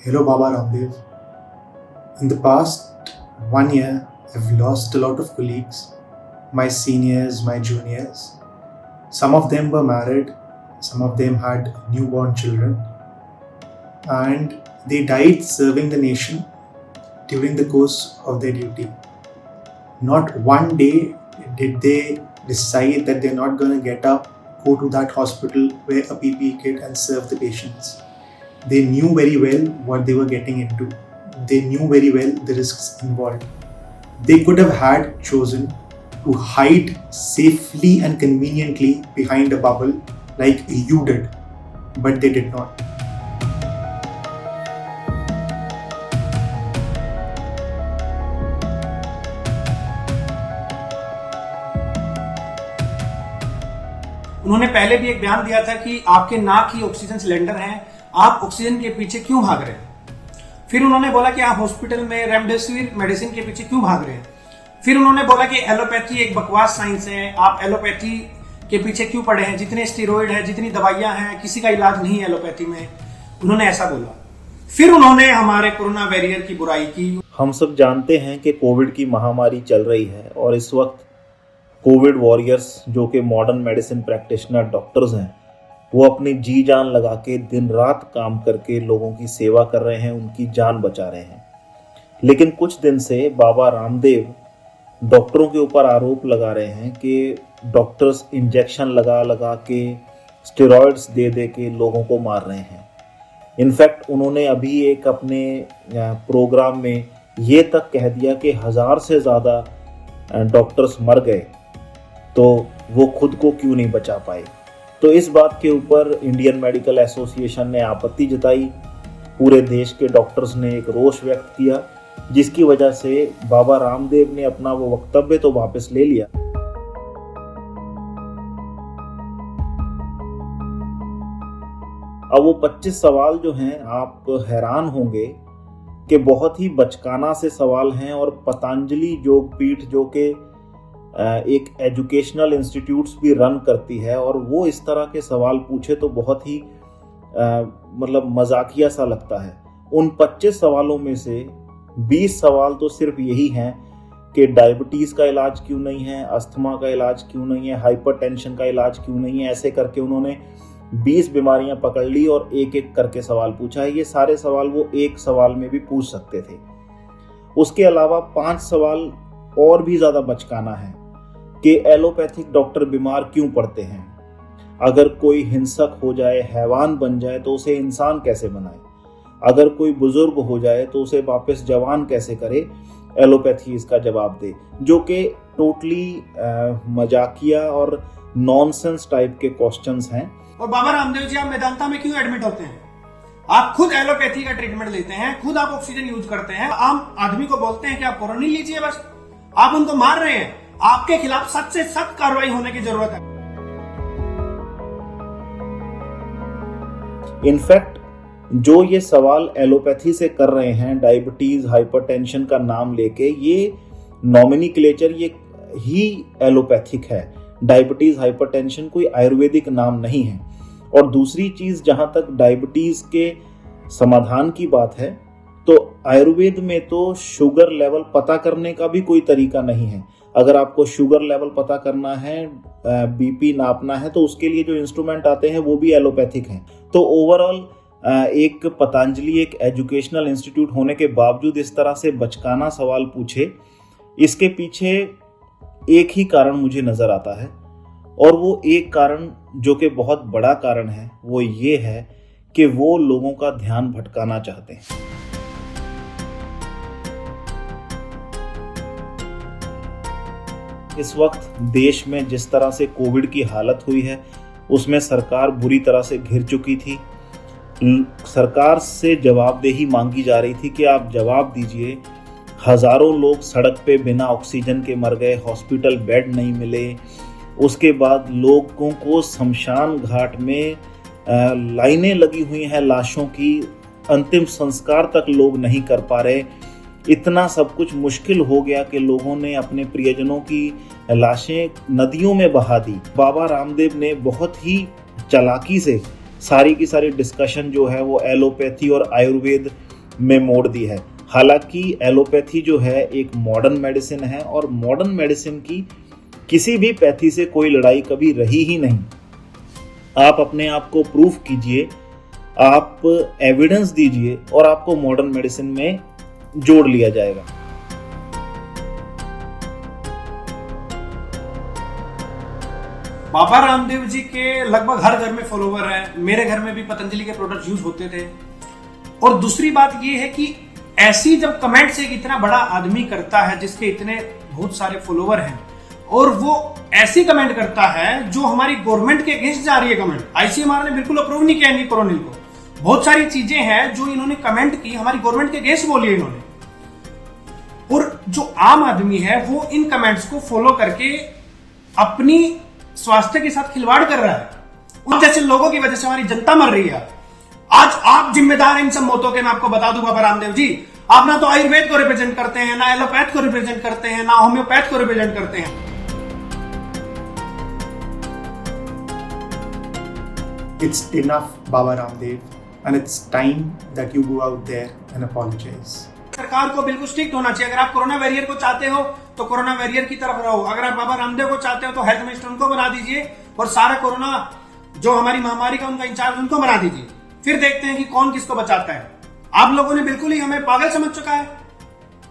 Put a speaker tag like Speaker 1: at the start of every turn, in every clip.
Speaker 1: Hello, Baba Ramdev. In the past 1 year, I've lost a lot of colleagues, my seniors, my juniors. Some of them were married, some of them had newborn children, and they died serving the nation during the course of their duty. Not one day did they decide that they're not going to get up, go to that hospital, wear a PPE kit, and serve the patients. They knew very well what they were getting into. They knew very well the risks involved. They could have had chosen to hide safely and conveniently behind a bubble like you did, but they did not.
Speaker 2: उन्होंने पहले भी एक बयान दिया था कि आपके नाक ही ऑक्सीजन सिलेंडर हैं, आप ऑक्सीजन के पीछे क्यों भाग रहे हैं। फिर उन्होंने बोला कि आप हॉस्पिटल में रेमडेसिविर मेडिसिन के पीछे क्यों भाग रहे हैं। फिर उन्होंने बोला कि एलोपैथी एक बकवास साइंस है, आप एलोपैथी के पीछे क्यों पड़े हैं, जितने स्टेरॉइड है, जितनी दवाइयां हैं, किसी का इलाज नहीं है एलोपैथी में। उन्होंने ऐसा बोला। फिर उन्होंने हमारे कोरोना वॉरियर की बुराई की।
Speaker 3: हम सब जानते हैं कि कोविड की महामारी चल रही है और इस वक्त कोविड वॉरियर्स जो कि मॉडर्न मेडिसिन प्रैक्टिशनर डॉक्टर्स हैं, वो अपनी जी जान लगा के दिन रात काम करके लोगों की सेवा कर रहे हैं, उनकी जान बचा रहे हैं। लेकिन कुछ दिन से बाबा रामदेव डॉक्टरों के ऊपर आरोप लगा रहे हैं कि डॉक्टर्स इंजेक्शन लगा लगा के स्टेरॉइड्स दे दे के लोगों को मार रहे हैं। इनफैक्ट उन्होंने अभी एक अपने प्रोग्राम में ये तक कह दिया कि 1000 से ज़्यादा डॉक्टर्स मर गए, तो वो खुद को क्यों नहीं बचा पाए। तो इस बात के ऊपर इंडियन मेडिकल एसोसिएशन ने आपत्ति जताई। पूरे देश के डॉक्टर्स ने एक रोष व्यक्त किया, जिसकी वजह से बाबा रामदेव ने अपना वो वक्तव्य तो वापस ले लिया। अब वो 25 सवाल जो हैं, आप हैरान होंगे कि बहुत ही बचकाना से सवाल हैं और पतंजलि योगपीठ जो कि एक एजुकेशनल इंस्टीट्यूट्स भी रन करती है, और वो इस तरह के सवाल पूछे तो बहुत ही मजाकिया सा लगता है। उन 25 सवालों में से 20 सवाल तो सिर्फ यही हैं कि डायबिटीज़ का इलाज क्यों नहीं है, अस्थमा का इलाज क्यों नहीं है, हाइपरटेंशन का इलाज क्यों नहीं है। ऐसे करके उन्होंने 20 बीमारियां पकड़ ली और एक एक करके सवाल पूछा है। ये सारे सवाल वो एक सवाल में भी पूछ सकते थे। उसके अलावा 5 सवाल और भी ज़्यादा बचकाना है कि एलोपैथिक डॉक्टर बीमार क्यों पड़ते हैं, अगर कोई हिंसक हो जाए, हैवान बन जाए तो उसे इंसान कैसे बनाए, अगर कोई बुजुर्ग हो जाए तो उसे वापस जवान कैसे करे, एलोपैथी इसका जवाब दे। जो कि टोटली मजाकिया और नॉनसेंस टाइप के क्वेश्चंस हैं।
Speaker 2: और बाबा रामदेव जी, आप मेदांता में क्यों एडमिट होते हैं? आप खुद एलोपैथी का ट्रीटमेंट लेते हैं, खुद आप ऑक्सीजन यूज करते हैं, आम आदमी को बोलते हैं कि आप कोरोनिन लीजिए, बस आप उनको मार रहे हैं। आपके खिलाफ सख्त से सख्त कार्रवाई होने की जरूरत है।
Speaker 3: इनफैक्ट जो ये सवाल एलोपैथी से कर रहे हैं, डायबिटीज, हाइपरटेंशन का नाम लेके, ये नॉमिनिक्लेचर ये ही एलोपैथिक है। डायबिटीज, हाइपरटेंशन कोई आयुर्वेदिक नाम नहीं है। और दूसरी चीज, जहां तक डायबिटीज के समाधान की बात है, तो आयुर्वेद में तो शुगर लेवल पता करने का भी कोई तरीका नहीं है। अगर आपको शुगर लेवल पता करना है, बीपी नापना है, तो उसके लिए जो इंस्ट्रूमेंट आते हैं वो भी एलोपैथिक हैं। तो ओवरऑल एक पतंजलि एक एजुकेशनल इंस्टीट्यूट होने के बावजूद इस तरह से बचकाना सवाल पूछे, इसके पीछे एक ही कारण मुझे नजर आता है, और वो एक कारण जो कि बहुत बड़ा कारण है, वो ये है कि वो लोगों का ध्यान भटकाना चाहते हैं। इस वक्त देश में जिस तरह से कोविड की हालत हुई है, उसमें सरकार बुरी तरह से घिर चुकी थी। सरकार से जवाबदेही मांगी जा रही थी कि आप जवाब दीजिए। हजारों लोग सड़क पे बिना ऑक्सीजन के मर गए, हॉस्पिटल बेड नहीं मिले। उसके बाद लोगों को शमशान घाट में लाइनें लगी हुई हैं लाशों की, अंतिम संस्कार तक लोग नहीं कर पा रहे। इतना सब कुछ मुश्किल हो गया कि लोगों ने अपने प्रियजनों की लाशें नदियों में बहा दी। बाबा रामदेव ने बहुत ही चालाकी से सारी की सारी डिस्कशन जो है वो एलोपैथी और आयुर्वेद में मोड़ दी है। हालांकि एलोपैथी जो है एक मॉडर्न मेडिसिन है और मॉडर्न मेडिसिन की किसी भी पैथी से कोई लड़ाई कभी रही ही नहीं। आप अपने आप को प्रूफ कीजिए, आप एविडेंस दीजिए और आपको मॉडर्न मेडिसिन में जोड़ लिया जाएगा।
Speaker 2: बाबा रामदेव जी के लगभग हर घर में फॉलोवर हैं। मेरे घर में भी पतंजलि के प्रोडक्ट यूज होते थे। और दूसरी बात ये है कि ऐसी जब कमेंट्स एक इतना बड़ा आदमी करता है जिसके इतने बहुत सारे फॉलोवर हैं और वो ऐसी कमेंट करता है जो हमारी गवर्नमेंट के अगेंस्ट जा रही है कमेंट। आईसीएमआर ने बिल्कुल अप्रूव नहीं किया इनकी कोरोनिल को। बहुत सारी चीजें हैं जो इन्होंने कमेंट की हमारी गवर्नमेंट के अगेंस्ट बोली है इन्होंने। और जो आम आदमी है वो इन कमेंट्स को फॉलो करके अपनी स्वास्थ्य के साथ खिलवाड़ कर रहा है। उन जैसे लोगों की वजह से हमारी जनता मर रही है। आज आप जिम्मेदार हैं इन सब मौतों के। मैं आपको बता दूं बाबा रामदेव जी, आप ना तो आयुर्वेद को रिप्रेजेंट करते हैं, ना एलोपैथ को रिप्रेजेंट करते हैं, ना होम्योपैथ को रिप्रेजेंट करते हैं।
Speaker 1: It's enough, Baba Ramdev, and it's time that you go out there and apologize.
Speaker 2: सरकार को बिल्कुल स्ट्रिक्ट होना चाहिए। अगर आप कोरोना वॉरियर को चाहते हो तो कोरोना वॉरियर की तरफ रहो। अगर आप बाबा रामदेव को चाहते हो तो हेल्थ मिनिस्टर उनको बना दीजिए और सारा कोरोना जो हमारी महामारी का उनका इंचार्ज उनको बना दीजिए। फिर देखते हैं कि कौन किसको बचाता है। आप लोगों ने बिल्कुल ही हमें पागल समझ चुका है।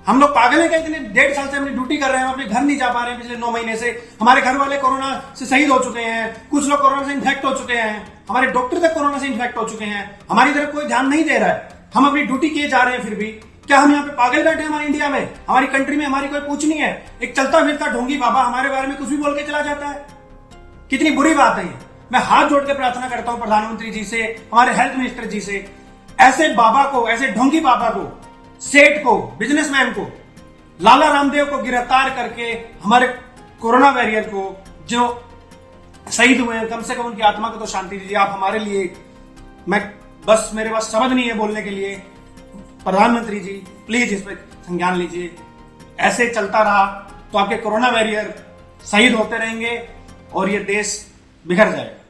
Speaker 2: हम लोग पागल है क्या? इतने 1.5 साल से अपनी ड्यूटी कर रहे हैं, हम अपने घर नहीं जा पा रहे हैं। पिछले 9 महीने से हमारे घर वाले कोरोना से शहीद हो चुके हैं, कुछ लोग कोरोना से इन्फेक्ट हो चुके हैं, हमारे डॉक्टर तक कोरोना से इन्फेक्ट हो चुके हैं। हमारी तरफ कोई ध्यान नहीं दे रहा है। हम अपनी ड्यूटी किए जा रहे हैं। फिर भी क्या हम यहाँ पे पागल बैठे हैं? हमारे इंडिया में, हमारी कंट्री में हमारी कोई पूछ नहीं है। एक चलता फिरता ढोंगी बाबा हमारे बारे में कुछ भी बोल के चला जाता है। कितनी बुरी बात है ये। मैं हाथ जोड़ के प्रार्थना करता हूं प्रधानमंत्री जी से, हमारे हेल्थ मिनिस्टर जी से, ऐसे बाबा को, ऐसे ढोंगी बाबा को, सेठ को, बिजनेसमैन को, लाला रामदेव को गिरफ्तार करके हमारे कोरोना वॉरियर को जो शहीद हुए हैं, कम से कम उनकी आत्मा को तो शांति दीजिए। आप हमारे लिए, मेरे पास शब्द नहीं है बोलने के लिए। प्रधानमंत्री जी प्लीज इस पर संज्ञान लीजिए। ऐसे चलता रहा तो आपके कोरोना वॉरियर शहीद होते रहेंगे और ये देश बिखर जाएगा।